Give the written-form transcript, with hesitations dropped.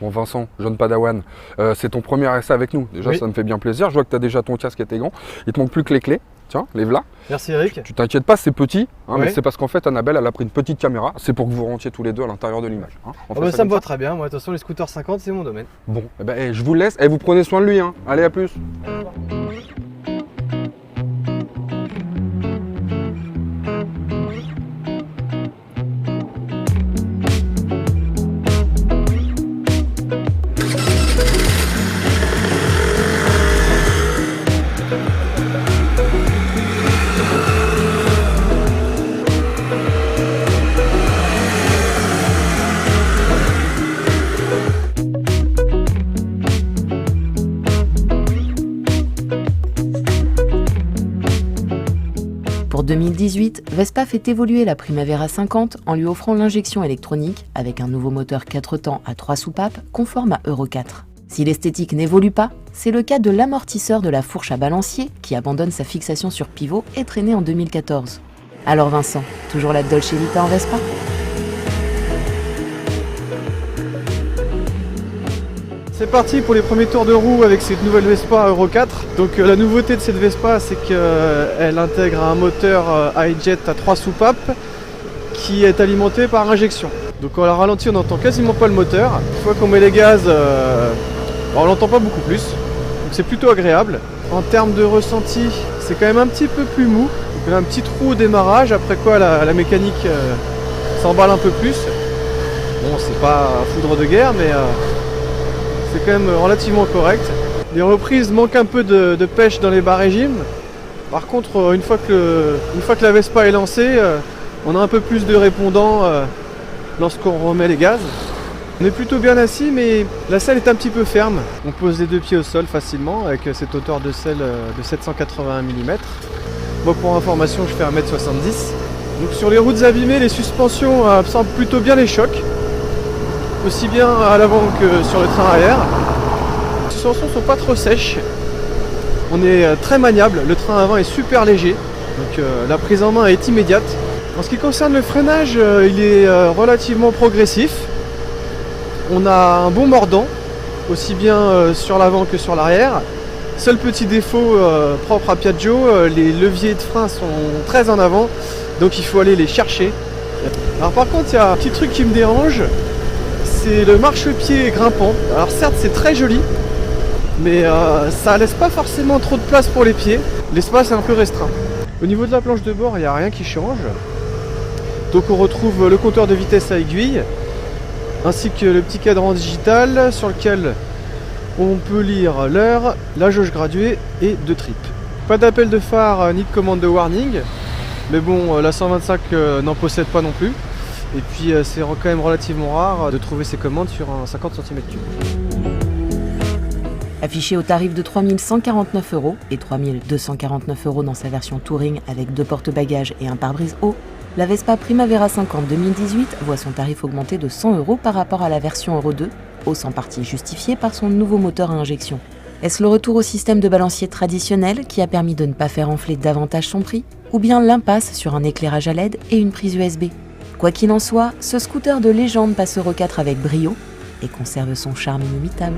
Bon Vincent, jeune padawan, c'est ton premier essai avec nous. Déjà, ça me fait bien plaisir. Je vois que tu as déjà ton casque et tes gants. Il te manque plus que les clés. Tiens, lève-la. Merci Eric. Tu t'inquiètes pas, c'est petit, hein, mais c'est parce qu'en fait, Annabelle, elle a pris une petite caméra. C'est pour que vous rentriez tous les deux à l'intérieur de l'image. Hein. Ça me va très bien. Moi, de toute façon, les scooters 50, c'est mon domaine. Bon, je vous laisse. Vous prenez soin de lui. Hein. Allez, à plus. Pour 2018, Vespa fait évoluer la Primavera 50 en lui offrant l'injection électronique avec un nouveau moteur 4 temps à 3 soupapes conforme à Euro 4. Si l'esthétique n'évolue pas, c'est le cas de l'amortisseur de la fourche à balancier qui abandonne sa fixation sur pivot et traîné en 2014. Alors Vincent, toujours la Dolce Vita en Vespa ? C'est parti pour les premiers tours de roue avec cette nouvelle Vespa Euro 4. Donc la nouveauté de cette Vespa, c'est qu'elle intègre un moteur iJet à 3 soupapes qui est alimenté par injection. Donc quand on la ralentit, on n'entend quasiment pas le moteur. Une fois qu'on met les gaz, on l'entend pas beaucoup plus. Donc c'est plutôt agréable. En termes de ressenti, c'est quand même un petit peu plus mou. Donc on a un petit trou au démarrage, après quoi la mécanique s'emballe un peu plus. Bon, c'est pas foudre de guerre, mais c'est quand même relativement correct. Les reprises manquent un peu de pêche dans les bas régimes. Par contre, une fois que la Vespa est lancée, on a un peu plus de répondants lorsqu'on remet les gaz. On est plutôt bien assis, mais la selle est un petit peu ferme. On pose les deux pieds au sol facilement avec cette hauteur de selle de 781 mm. Moi, pour information, je fais 1m70. Donc sur les routes abîmées, les suspensions absorbent plutôt bien les chocs, aussi bien à l'avant que sur le train arrière. Les suspensions ne sont pas trop sèches. On est très maniable, le train avant est super léger, donc la prise en main est immédiate. En ce qui concerne le freinage, il est relativement progressif. On a un bon mordant, aussi bien sur l'avant que sur l'arrière. Seul petit défaut propre à Piaggio, les leviers de frein sont très en avant, donc il faut aller les chercher. Alors par contre, il y a un petit truc qui me dérange, c'est le marchepied grimpant. Alors certes, c'est très joli, mais ça laisse pas forcément trop de place pour les pieds. L'espace est un peu restreint. Au niveau de la planche de bord, il n'y a rien qui change. Donc on retrouve le compteur de vitesse à aiguille, ainsi que le petit cadran digital sur lequel on peut lire l'heure, la jauge graduée et 2 tripes. Pas d'appel de phare ni de commande de warning, mais bon, la 125 n'en possède pas non plus. Et puis c'est quand même relativement rare de trouver ces commandes sur un 50 cm3. Affichée au tarif de 3 149 € et 3 249 € dans sa version Touring avec 2 porte-bagages et un pare-brise haut, la Vespa Primavera 50 2018 voit son tarif augmenter de 100 € par rapport à la version Euro 2, hausse en partie justifiée par son nouveau moteur à injection. Est-ce le retour au système de balancier traditionnel qui a permis de ne pas faire enfler davantage son prix, ou bien l'impasse sur un éclairage à LED et une prise USB ? Quoi qu'il en soit, ce scooter de légende passe Euro 4 avec brio et conserve son charme inimitable.